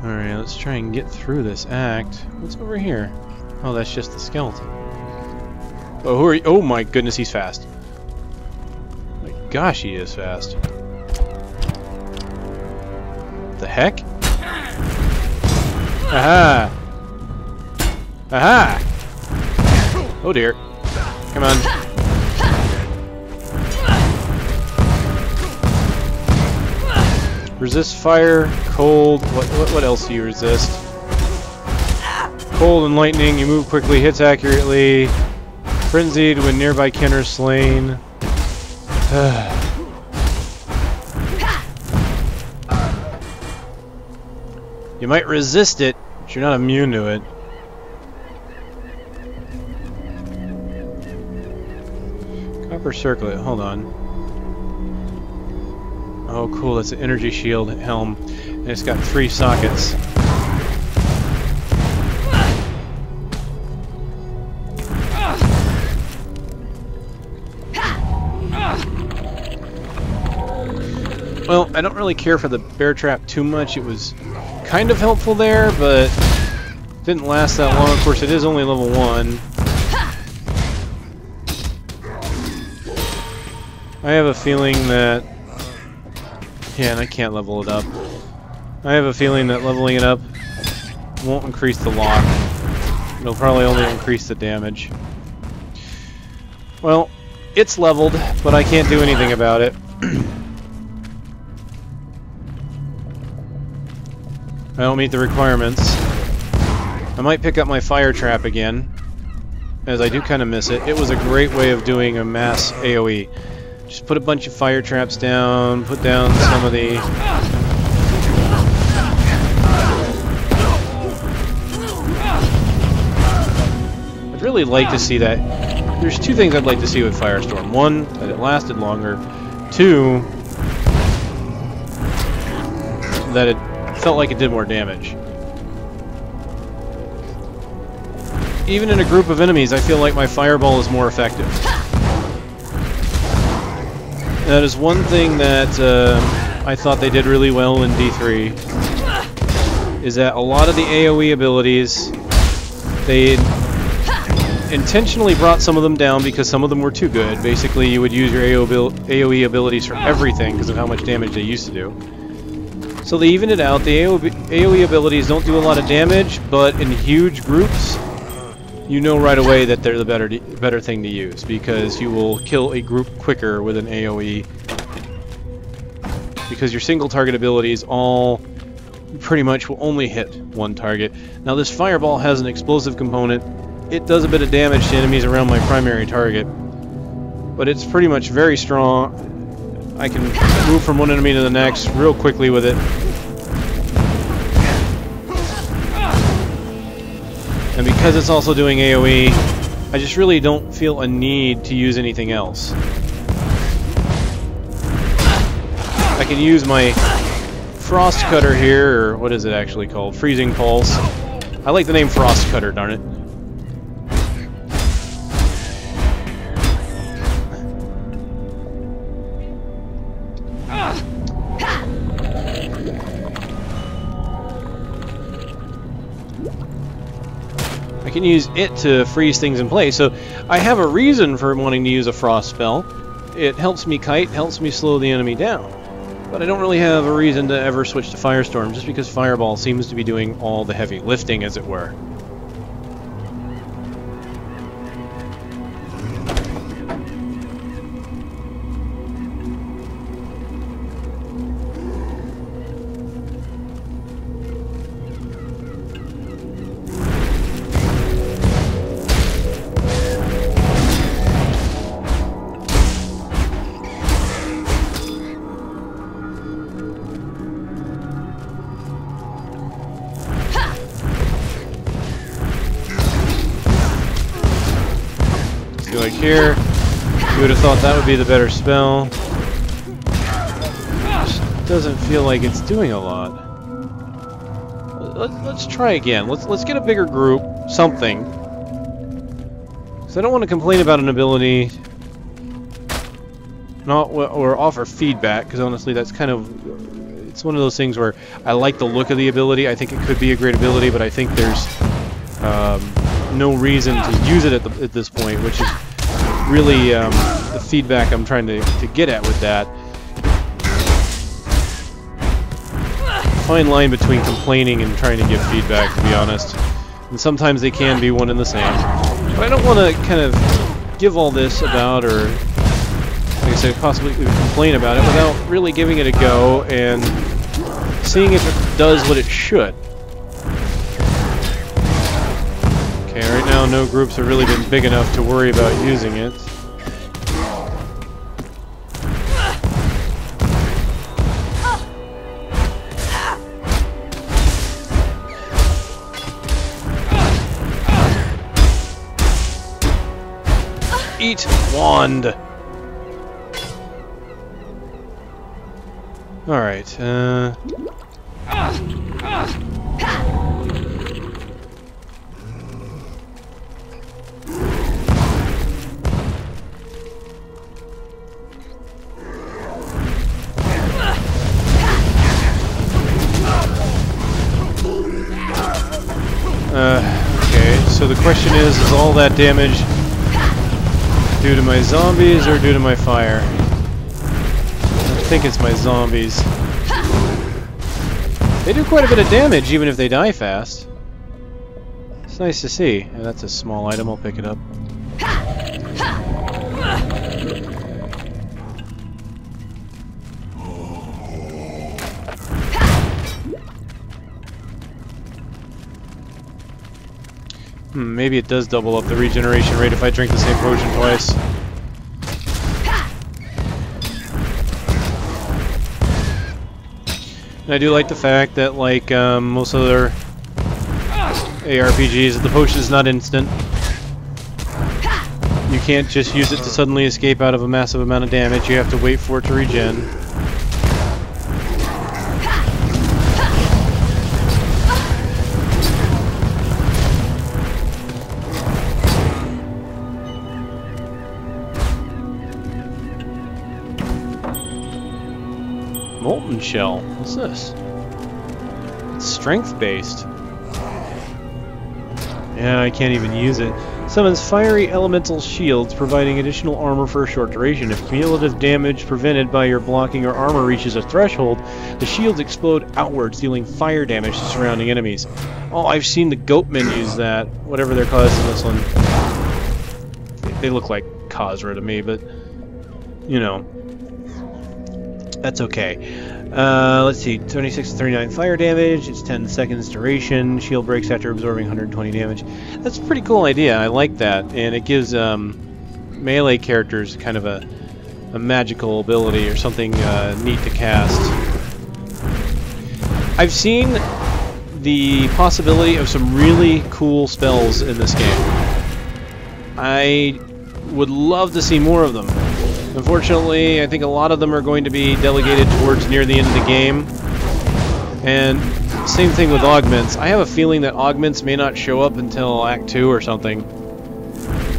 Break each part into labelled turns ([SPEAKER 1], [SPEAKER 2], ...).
[SPEAKER 1] Alright, let's try and get through this act. What's over here? Oh, that's just the skeleton. Oh, who are you? Oh my goodness, he's fast. My gosh, he is fast. The heck? Aha! Aha! Oh dear. Come on. Resist fire, cold. What else do you resist? Cold and lightning. You move quickly, hits accurately. Frenzied when nearby kin are slain. You might resist it, but you're not immune to it. Copper circlet. Hold on. Oh, cool. That's an energy shield helm, and it's got 3 sockets. Well, I don't really care for the bear trap too much. It was kind of helpful there, but didn't last that long. Of course, it is only level 1. I have a feeling that... Yeah, and I can't level it up. I have a feeling that leveling it up won't increase the lock. It'll probably only increase the damage. Well, it's leveled, but I can't do anything about it. I don't meet the requirements. I might pick up my fire trap again, as I do kind of miss it. It was a great way of doing a mass AoE. Just put a bunch of fire traps down, put down some of the... I'd really like to see that. There's 2 things I'd like to see with Firestorm. 1, that it lasted longer. 2, that it felt like it did more damage. Even in a group of enemies, I feel like my fireball is more effective. That is one thing that I thought they did really well in D3, is that a lot of the AoE abilities, they intentionally brought some of them down because some of them were too good. Basically, you would use your AoE abilities for everything because of how much damage they used to do. So they evened it out. The AoE abilities don't do a lot of damage, but in huge groups, you know right away that they're the better thing to use, because you will kill a group quicker with an AoE. Because your single target abilities all pretty much will only hit one target. Now this fireball has an explosive component. It does a bit of damage to enemies around my primary target, but it's pretty much very strong. I can move from one enemy to the next real quickly with it. And because it's also doing AoE, I just really don't feel a need to use anything else. I can use my Frost Cutter here, or what is it actually called? Freezing Pulse. I like the name Frost Cutter, darn it. I can use it to freeze things in place, so I have a reason for wanting to use a frost spell. It helps me kite, helps me slow the enemy down. But I don't really have a reason to ever switch to Firestorm, just because Fireball seems to be doing all the heavy lifting, as it were. Like here, you would have thought that would be the better spell. Just doesn't feel like it's doing a lot. Let's try again. Let's get a bigger group, something. Because I don't want to complain about an ability, or offer feedback. Because honestly, that's kind of It's one of those things where I like the look of the ability. I think it could be a great ability, but I think there's no reason to use it at this point, which is really the feedback I'm trying to get at with that. Fine line between complaining and trying to give feedback, to be honest. And sometimes they can be one and the same. But I don't want to kind of give all this about, or like I said, possibly complain about it without really giving it a go and seeing if it does what it should. Okay, right now no groups have really been big enough to worry about using it. Eat wand. All right. Okay. So the question is all that damage due to my zombies or due to my fire? I think it's my zombies. They do quite a bit of damage even if they die fast. It's nice to see. Yeah, that's a small item, I'll pick it up. Maybe it does double up the regeneration rate if I drink the same potion twice. And I do like the fact that, like most other ARPGs, the potion is not instant. You can't just use it to suddenly escape out of a massive amount of damage. You have to wait for it to regen. Molten shell. What's this? It's strength-based. Yeah, I can't even use it. Summons fiery elemental shields, providing additional armor for a short duration. If cumulative damage prevented by your blocking or armor reaches a threshold, the shields explode outwards, dealing fire damage to surrounding enemies. Oh, I've seen the goatmen use that. Whatever they're called in this one. They look like Kazra to me, but you know. That's okay. Let's see, 26 to 39 fire damage, it's 10 seconds duration, shield breaks after absorbing 120 damage. That's a pretty cool idea, I like that, and it gives melee characters kind of a magical ability or something neat to cast. I've seen the possibility of some really cool spells in this game. I would love to see more of them. Unfortunately, I think a lot of them are going to be delegated towards near the end of the game. And same thing with augments. I have a feeling that augments may not show up until Act 2 or something.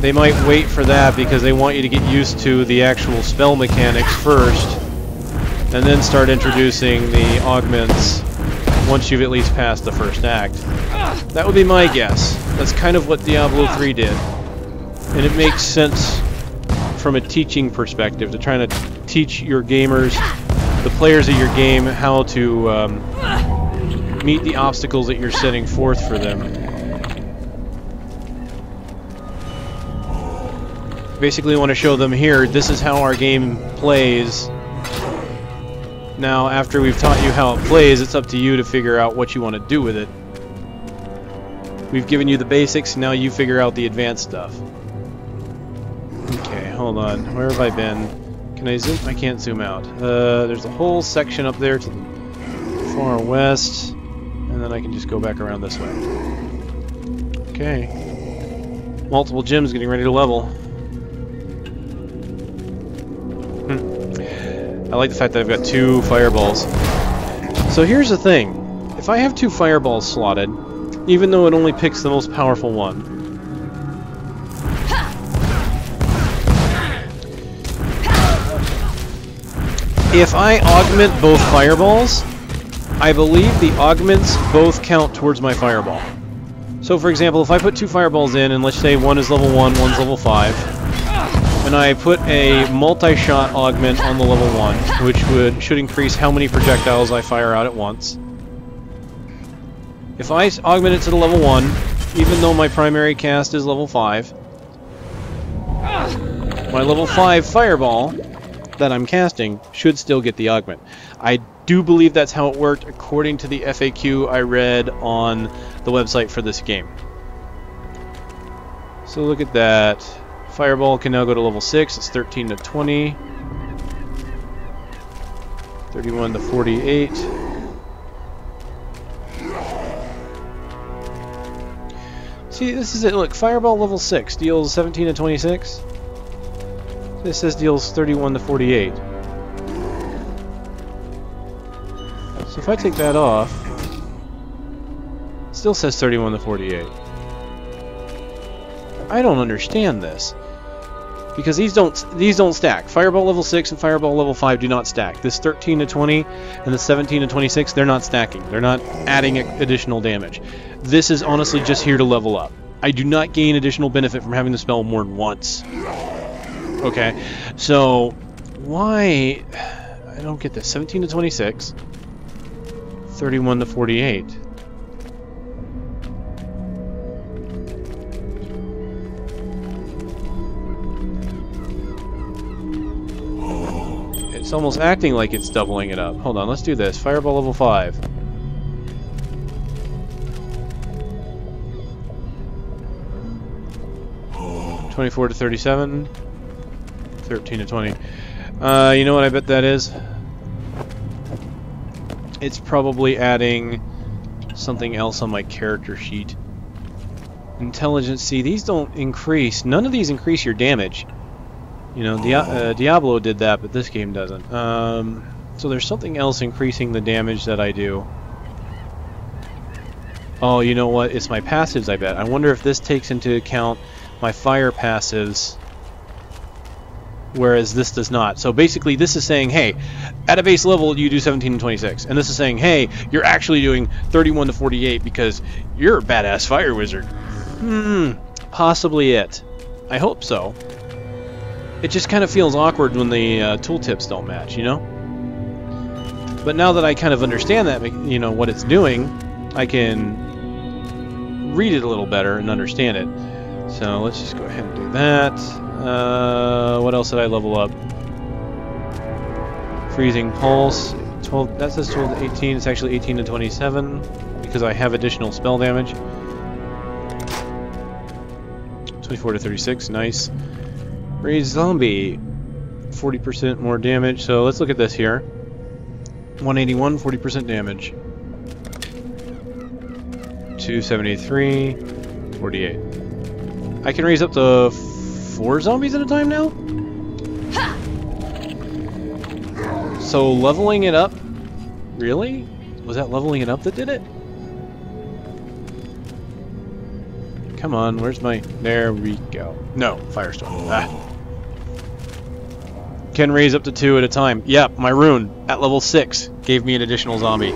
[SPEAKER 1] They might wait for that because they want you to get used to the actual spell mechanics first, and then start introducing the augments once you've at least passed the first act. That would be my guess. That's kind of what Diablo 3 did. And it makes sense from a teaching perspective, to try to teach your gamers, the players of your game, how to meet the obstacles that you're setting forth for them. Basically want to show them here, this is how our game plays. Now, after we've taught you how it plays, it's up to you to figure out what you want to do with it. We've given you the basics, now you figure out the advanced stuff. Okay, hold on. Where have I been? Can I zoom? I can't zoom out. There's a whole section up there to the far west, and then I can just go back around this way. Okay. Multiple gems getting ready to level. I like the fact that I've got 2 fireballs. So here's the thing. If I have 2 fireballs slotted, even though it only picks the most powerful one, if I augment both fireballs, I believe the augments both count towards my fireball. So for example, if I put 2 fireballs in, and let's say one is level 1, one's level 5, and I put a multi-shot augment on the level 1, which should increase how many projectiles I fire out at once. If I augment it to the level 1, even though my primary cast is level 5, my level 5 fireball that I'm casting should still get the augment. I do believe that's how it worked according to the FAQ I read on the website for this game. So look at that. Fireball can now go to level 6. It's 13 to 20. 31 to 48. See, this is it. Look, Fireball level 6 deals 17 to 26. This says deals 31 to 48. So if I take that off, it still says 31 to 48. I don't understand this. Because these don't stack. Fireball level 6 and Fireball level 5 do not stack. This 13 to 20 and the 17 to 26, they're not stacking. They're not adding additional damage. This is honestly just here to level up. I do not gain additional benefit from having the spell more than once. Okay, so why... I don't get this. 17 to 26. 31 to 48. It's almost acting like it's doubling it up. Hold on, let's do this. Fireball level 5. Oh. 24 to 37. 13 to 20. You know what I bet that is? It's probably adding something else on my character sheet. Intelligence. See, these don't increase. None of these increase your damage. You know, Diablo did that, but this game doesn't. So there's something else increasing the damage that I do. Oh, you know what? It's my passives, I bet. I wonder if this takes into account my fire passives, whereas this does not. So basically, this is saying, hey, at a base level, you do 17 to 26. And this is saying, hey, you're actually doing 31 to 48 because you're a badass fire wizard. Possibly it. I hope so. It just kind of feels awkward when the tooltips don't match, you know? But now that I kind of understand that, you know, what it's doing, I can read it a little better and understand it. So let's just go ahead and do that. What else did I level up? Freezing Pulse. 12. That says 12 to 18. It's actually 18 to 27 because I have additional spell damage. 24 to 36. Nice. Raise Zombie. 40% more damage. So let's look at this here. 181, 40% damage. 273, 48. I can raise up to 4 zombies at a time now? So leveling it up? Really? Was that leveling it up that did it? Come on, where's my... There we go. No, Firestorm. Ah. Can raise up to 2 at a time. Yep, my rune at level 6 gave me an additional zombie.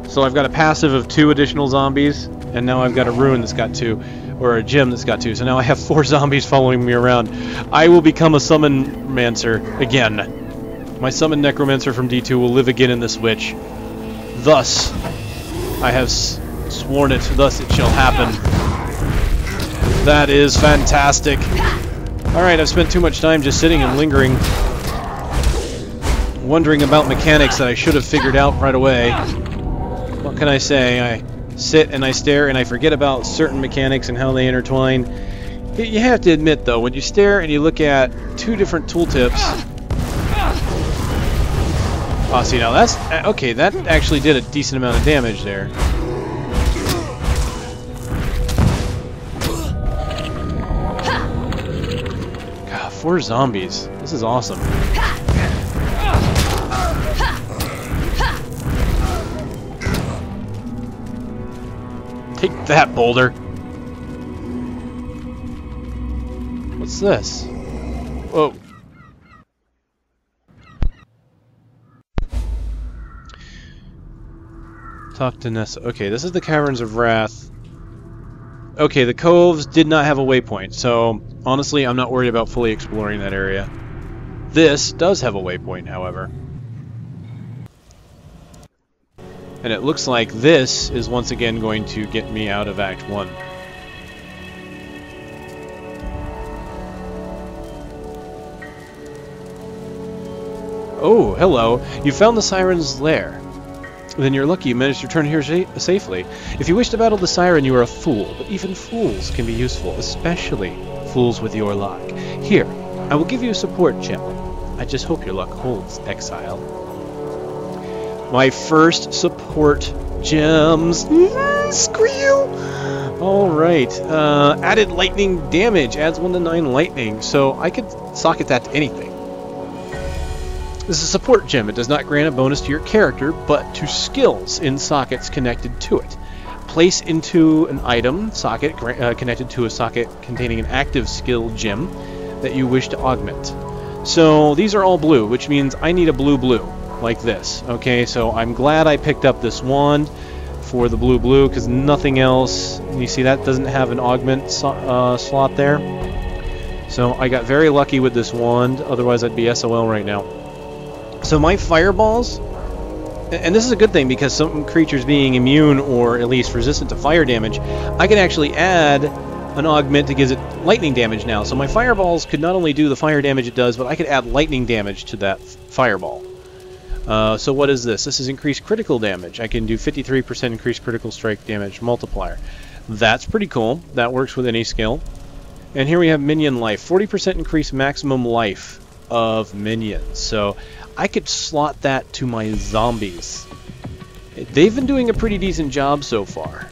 [SPEAKER 1] So I've got a passive of 2 additional zombies, and now I've got a rune that's got 2, or a gem that's got 2. So now I have 4 zombies following me around. I will become a Summonmancer again. My Summon Necromancer from D2 will live again in this witch. Thus, I have sworn it, thus it shall happen. That is fantastic. Alright, I've spent too much time just sitting and lingering, wondering about mechanics that I should have figured out right away. What can I say? I sit and I stare and I forget about certain mechanics and how they intertwine. You have to admit, though, when you stare and you look at 2 different tooltips... Oh, see, now that's... Okay, that actually did a decent amount of damage there. 4 zombies. This is awesome. Take that, boulder. What's this? Whoa. Talk to Nessa. Okay, this is the Caverns of Wrath. Okay, the Coves did not have a waypoint, so honestly, I'm not worried about fully exploring that area. This does have a waypoint, however. And it looks like this is once again going to get me out of Act 1. Oh, hello. You found the Siren's lair. Then you're lucky you managed to return here safely. If you wish to battle the Siren, you are a fool, but even fools can be useful, especially fools with your luck. Here, I will give you a support gem. I just hope your luck holds, Exile. My first support gems. Squeal! Alright, added lightning damage, adds 1 to 9 lightning, so I could socket that to anything. This is a support gem. It does not grant a bonus to your character, but to skills in sockets connected to it. Place into an item socket connected to a socket containing an active skill gem that you wish to augment. So these are all blue, which means I need a blue-blue, like this. Okay, so I'm glad I picked up this wand for the blue-blue, because nothing else... You see that doesn't have an augment slot there? So I got very lucky with this wand, otherwise I'd be SOL right now. So my fireballs, and this is a good thing because some creatures being immune or at least resistant to fire damage, I can actually add an augment that gives it lightning damage now. So my fireballs could not only do the fire damage it does, but I could add lightning damage to that fireball. So what is this? This is increased critical damage. I can do 53% increased critical strike damage multiplier. That's pretty cool. That works with any skill. And here we have minion life. 40% increased maximum life of minions. So I could slot that to my zombies. They've been doing a pretty decent job so far.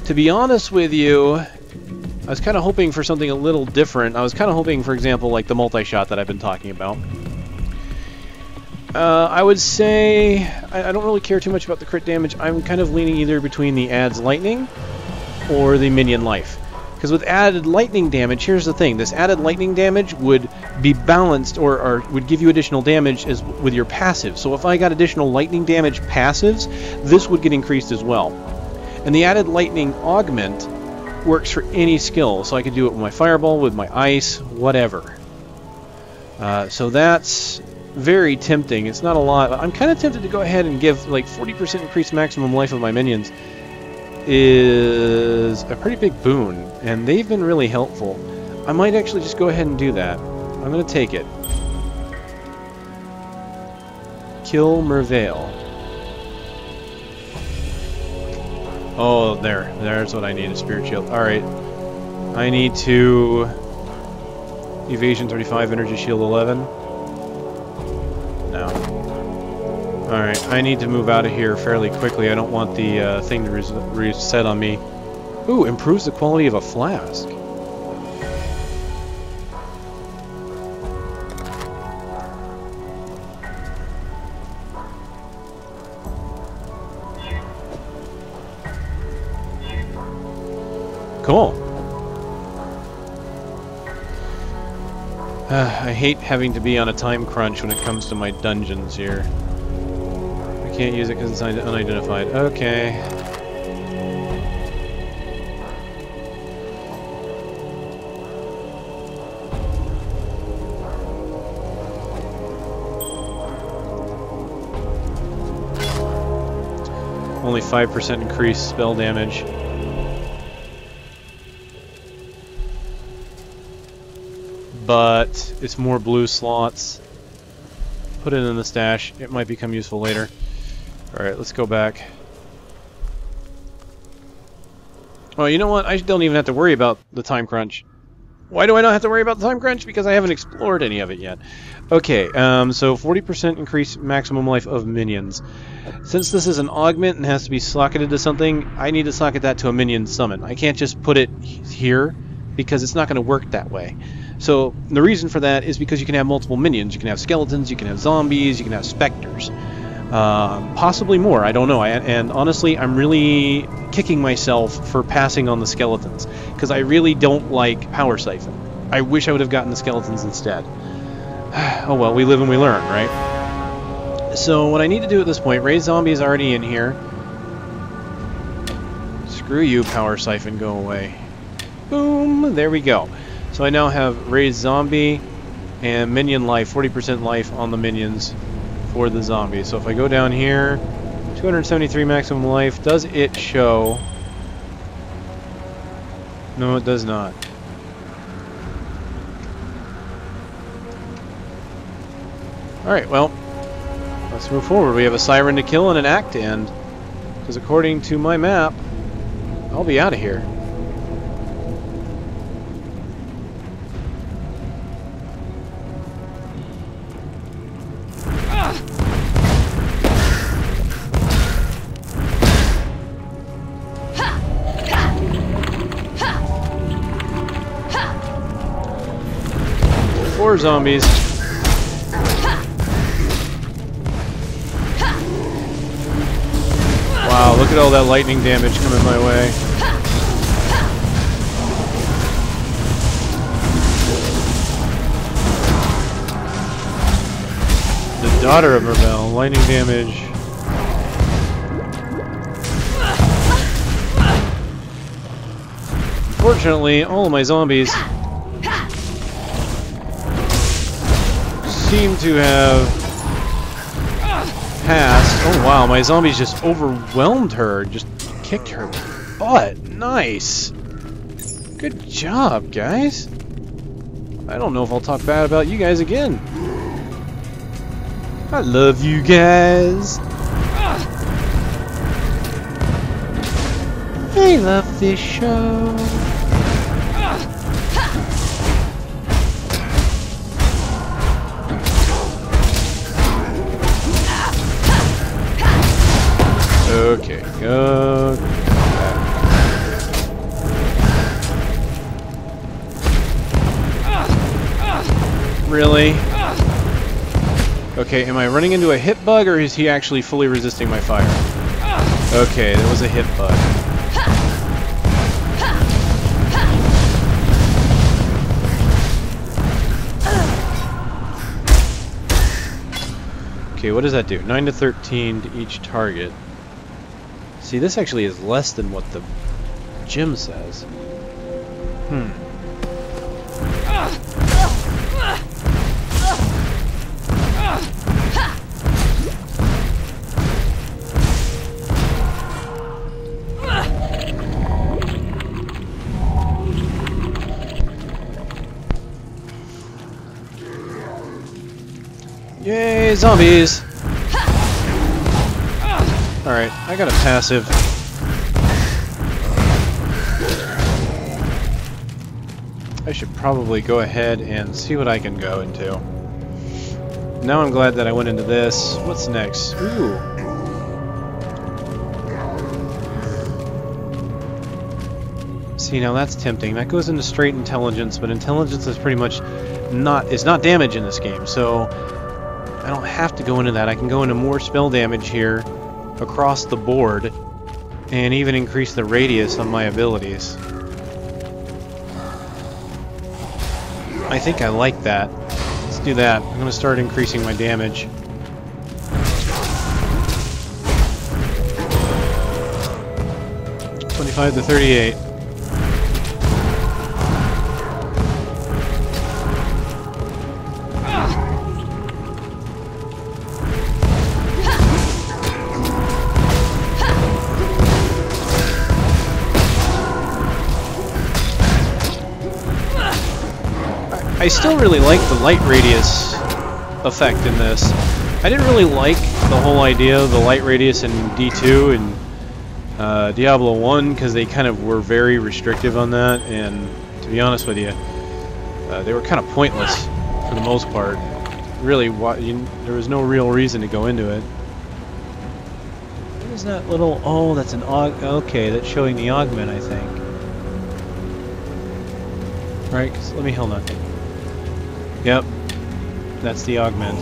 [SPEAKER 1] To be honest with you, I was kind of hoping for something a little different. I was kind of hoping, for example, like the multi-shot that I've been talking about. I would say I don't really care too much about the crit damage. I'm kind of leaning either between the adds lightning or the minion life. Because with added lightning damage, here's the thing. This added lightning damage would be balanced or would give you additional damage as with your passive. So if I got additional lightning damage passives, this would get increased as well. And the added lightning augment works for any skill. So I could do it with my fireball, with my ice, whatever. So that's very tempting. It's not a lot. I'm kind of tempted to go ahead and give like 40% increased maximum life of my minions. Is a pretty big boon, and they've been really helpful. I might actually just go ahead and do that. I'm going to take it. Kill Merveil. Oh, there's what I need, a spirit shield. Alright. I need to... Evasion 35, energy shield 11. No. Alright, I need to move out of here fairly quickly. I don't want the thing to reset on me. Ooh, improves the quality of a flask. Cool. I hate having to be on a time crunch when it comes to my dungeons here. Can't use it because it's unidentified. Okay. Only 5% increased spell damage. But it's more blue slots. Put it in the stash. It might become useful later. Alright, let's go back. Oh, you know what? I don't even have to worry about the time crunch. Why do I not have to worry about the time crunch? Because I haven't explored any of it yet. Okay, so 40% increased maximum life of minions. Since this is an augment and has to be socketed to something, I need to socket that to a minion summon. I can't just put it here, because it's not going to work that way. So, the reason for that is because you can have multiple minions. You can have skeletons, you can have zombies, you can have specters. Possibly more, I don't know. And honestly, I'm really kicking myself for passing on the skeletons, because I really don't like Power Siphon. I wish I would have gotten the skeletons instead. Oh well, we live and we learn, right? So what I need to do at this point, raise zombie is already in here. Screw you, power siphon, go away. Boom, there we go. So I now have raised zombie and minion life, 40% life on the minions for the zombie. So if I go down here, 273 maximum life, does it show? No, it does not. Alright, well, let's move forward. We have a siren to kill and an act to end. Because according to my map, I'll be out of here. Four zombies. Wow, look at all that lightning damage coming my way. The daughter of Mervell, lightning damage. Unfortunately, all of my zombies seem to have passed. Oh wow, my zombies just overwhelmed her, just kicked her butt. Nice. Good job, guys. I don't know if I'll talk bad about you guys again. I love you guys. I love this show. Okay, go back. Really? Okay, am I running into a hit bug or is he actually fully resisting my fire? Okay, that was a hit bug. Okay, what does that do? 9 to 13 to each target. See, this actually is less than what the gym says. Yay, zombies! Alright, I got a passive. I should probably go ahead and see what I can go into. Now I'm glad that I went into this. What's next? Ooh. See, now that's tempting. That goes into straight intelligence, but intelligence is pretty much not damage in this game, so I don't have to go into that. I can go into more spell damage here across the board and even increase the radius on my abilities. I think I like that. Let's do that. I'm going to start increasing my damage. $25 to $38. I still really like the light radius effect in this. I didn't really like the whole idea of the light radius in D2 and Diablo 1 because they kind of were very restrictive on that, and to be honest with you, they were kind of pointless for the most part. Really, there was no real reason to go into it. What is that little... Oh, that's an okay, that's showing the augment, I think. Right, let me hold on. Yep, that's the augment.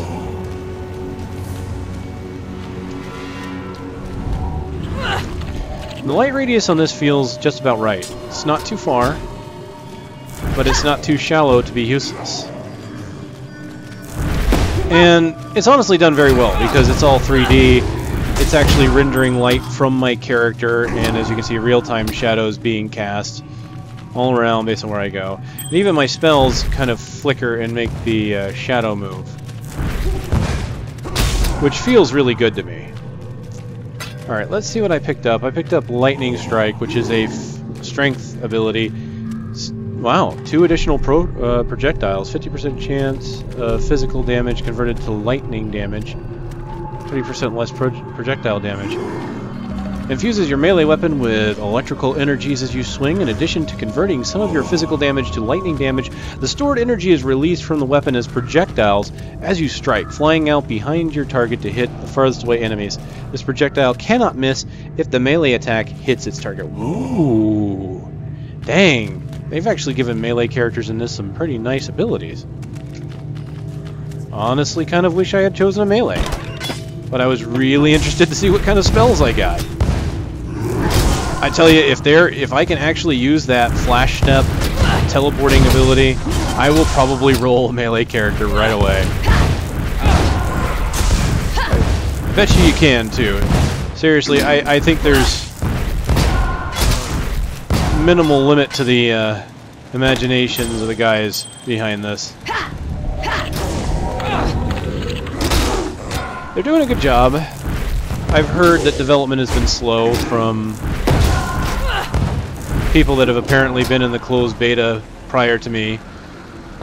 [SPEAKER 1] The light radius on this feels just about right. It's not too far, but it's not too shallow to be useless. And it's honestly done very well because it's all 3D. It's actually rendering light from my character, and as you can see, real-time shadows being cast all around based on where I go. And even my spells kind of flicker and make the shadow move, which feels really good to me. Alright, let's see what I picked up. I picked up Lightning Strike, which is a strength ability. Wow, 2 additional projectiles, 50% chance of physical damage converted to lightning damage, 30% less projectile damage. Infuses your melee weapon with electrical energies as you swing. In addition to converting some of your physical damage to lightning damage, the stored energy is released from the weapon as projectiles as you strike, flying out behind your target to hit the farthest away enemies. This projectile cannot miss if the melee attack hits its target. Ooh, dang. They've actually given melee characters in this some pretty nice abilities. Honestly, kind of wish I had chosen a melee. But I was really interested to see what kind of spells I got. I tell you, if I can actually use that flash step teleporting ability, I will probably roll a melee character right away. I bet you can too. Seriously, I think there's minimal limit to the imaginations of the guys behind this. They're doing a good job. I've heard that development has been slow from people that have apparently been in the closed beta prior to me.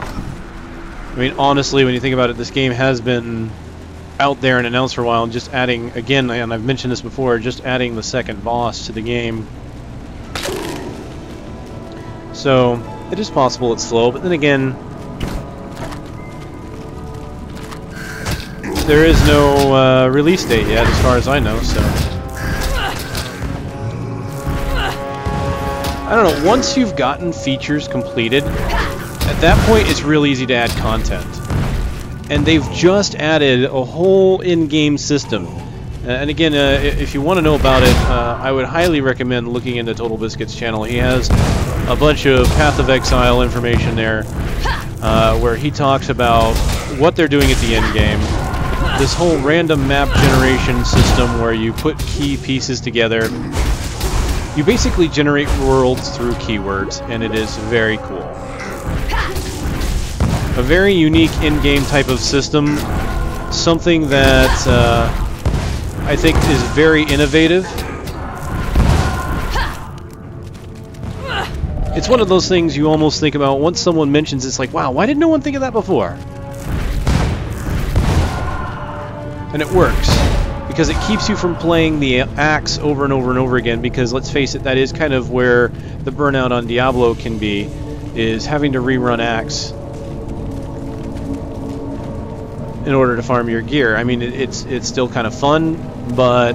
[SPEAKER 1] I mean, honestly, when you think about it, this game has been out there and announced for a while, and just adding, again, and I've mentioned this before, just adding the second boss to the game. So, it is possible it's slow, but then again, there is no release date yet, as far as I know, so... I don't know, once you've gotten features completed, at that point it's real easy to add content. And they've just added a whole in-game system. And again, if you want to know about it, I would highly recommend looking into TotalBiscuit's channel. He has a bunch of Path of Exile information there, where he talks about what they're doing at the end game. This whole random map generation system where you put key pieces together. You basically generate worlds through keywords, and it is very cool. A very unique in-game type of system, something that I think is very innovative. It's one of those things you almost think about once someone mentions it's like, wow, why did no one think of that before? And it works, because it keeps you from playing the axe over and over and over again, because let's face it, that is kind of where the burnout on Diablo can be, is having to rerun axe in order to farm your gear. I mean, it's still kind of fun, but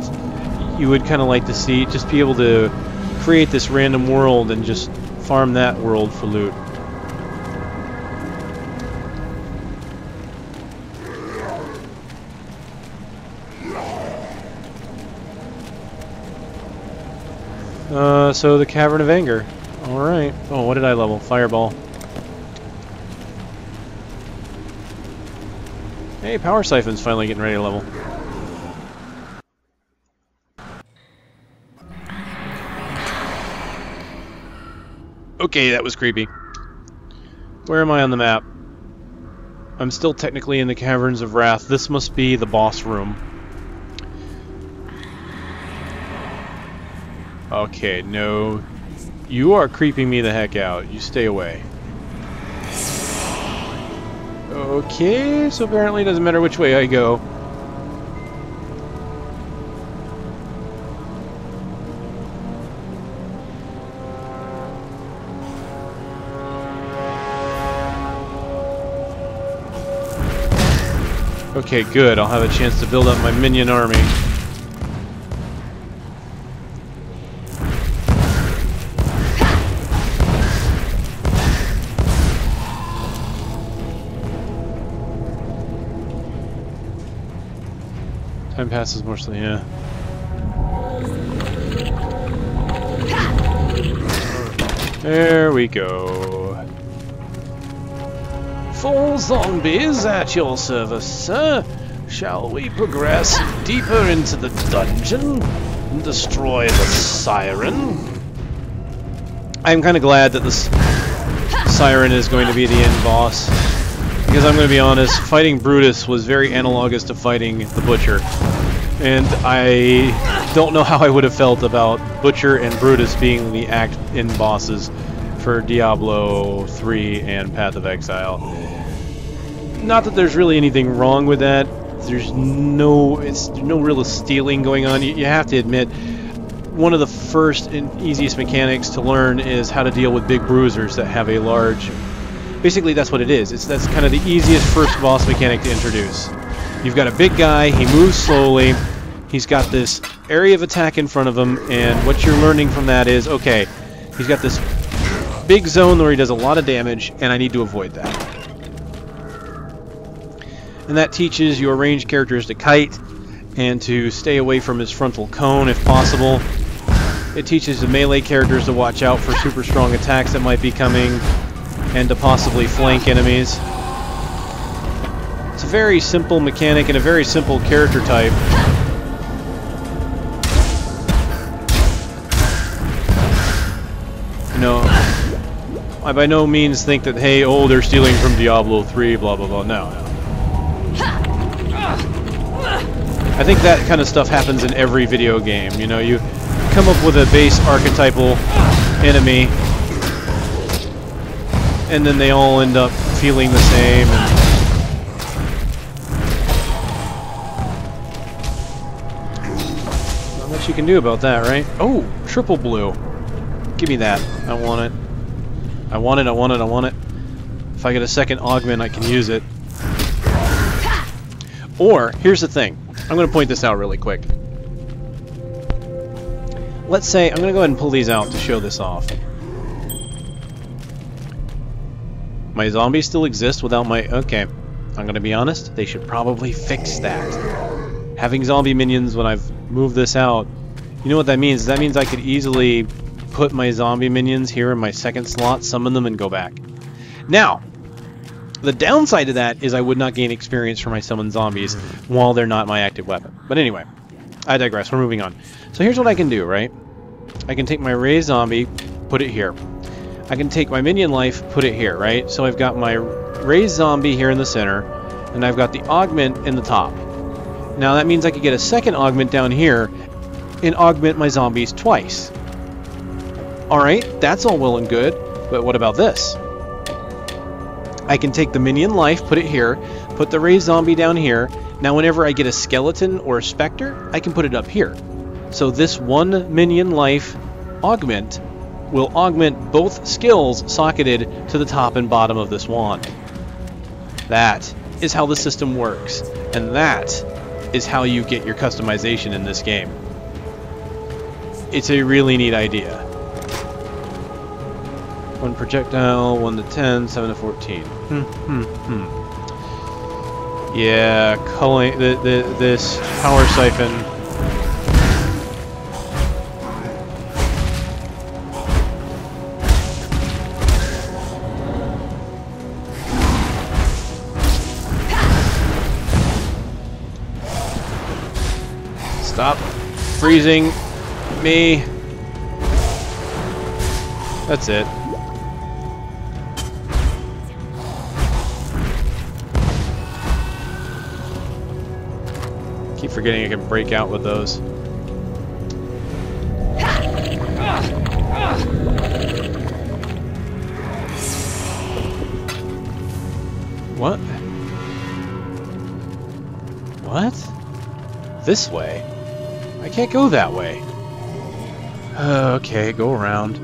[SPEAKER 1] you would kind of like to see, just be able to create this random world and just farm that world for loot. So the Cavern of Anger. Alright. Oh, what did I level? Fireball. Hey, Power Siphon's finally getting ready to level. Okay, that was creepy. Where am I on the map? I'm still technically in the Caverns of Wrath. This must be the boss room. Okay, no. You are creeping me the heck out. You stay away. Okay, so apparently it doesn't matter which way I go. Okay, good. I'll have a chance to build up my minion army. Time passes more slowly, yeah. There we go. Full zombies at your service, sir. Shall we progress deeper into the dungeon and destroy the siren? I'm kind of glad that this siren is going to be the end boss, because I'm going to be honest, fighting Brutus was very analogous to fighting the Butcher, and I don't know how I would have felt about Butcher and Brutus being the end bosses for Diablo 3 and Path of Exile. Not that there's really anything wrong with that. There's no real stealing going on. You have to admit, one of the first and easiest mechanics to learn is how to deal with big bruisers that have a large... Basically, that's what it is. That's kind of the easiest first boss mechanic to introduce. You've got a big guy, he moves slowly, he's got this area of attack in front of him, and what you're learning from that is, okay, he's got this big zone where he does a lot of damage, and I need to avoid that. And that teaches your ranged characters to kite and to stay away from his frontal cone if possible. It teaches the melee characters to watch out for super strong attacks that might be coming and to possibly flank enemies. It's a very simple mechanic and a very simple character type. You know, I by no means think that, hey, oh, they're stealing from Diablo 3, blah, blah, blah. No. I think that kind of stuff happens in every video game. You know, you come up with a base archetypal enemy, and then they all end up feeling the same. And not much you can do about that, right? Oh, triple blue. Give me that. I want it. I want it, I want it, I want it. If I get a second augment, I can use it. Or, here's the thing. I'm going to point this out really quick. Let's say, I'm going to go ahead and pull these out to show this off. My zombies still exist without my... Okay, I'm going to be honest, they should probably fix that. Having zombie minions when I've moved this out, you know what that means? That means I could easily put my zombie minions here in my second slot, summon them, and go back. Now, the downside to that is I would not gain experience for my summoned zombies while they're not my active weapon. But anyway, I digress. We're moving on. So here's what I can do, right? I can take my raised zombie, put it here. I can take my minion life, put it here, right? So I've got my raised zombie here in the center, and I've got the augment in the top. Now that means I could get a second augment down here and augment my zombies twice. Alright, that's all well and good, but what about this? I can take the minion life, put it here, put the raised zombie down here. Now whenever I get a skeleton or a specter, I can put it up here. So this one minion life augment will augment both skills socketed to the top and bottom of this wand. That is how the system works, and that is how you get your customization in this game. It's a really neat idea. 1 projectile, 1 to 10, 7 to 14. Yeah, culling this power siphon. Stop freezing me. That's it. Keep forgetting I can break out with those. What? What? This way? I can't go that way. Okay, go around.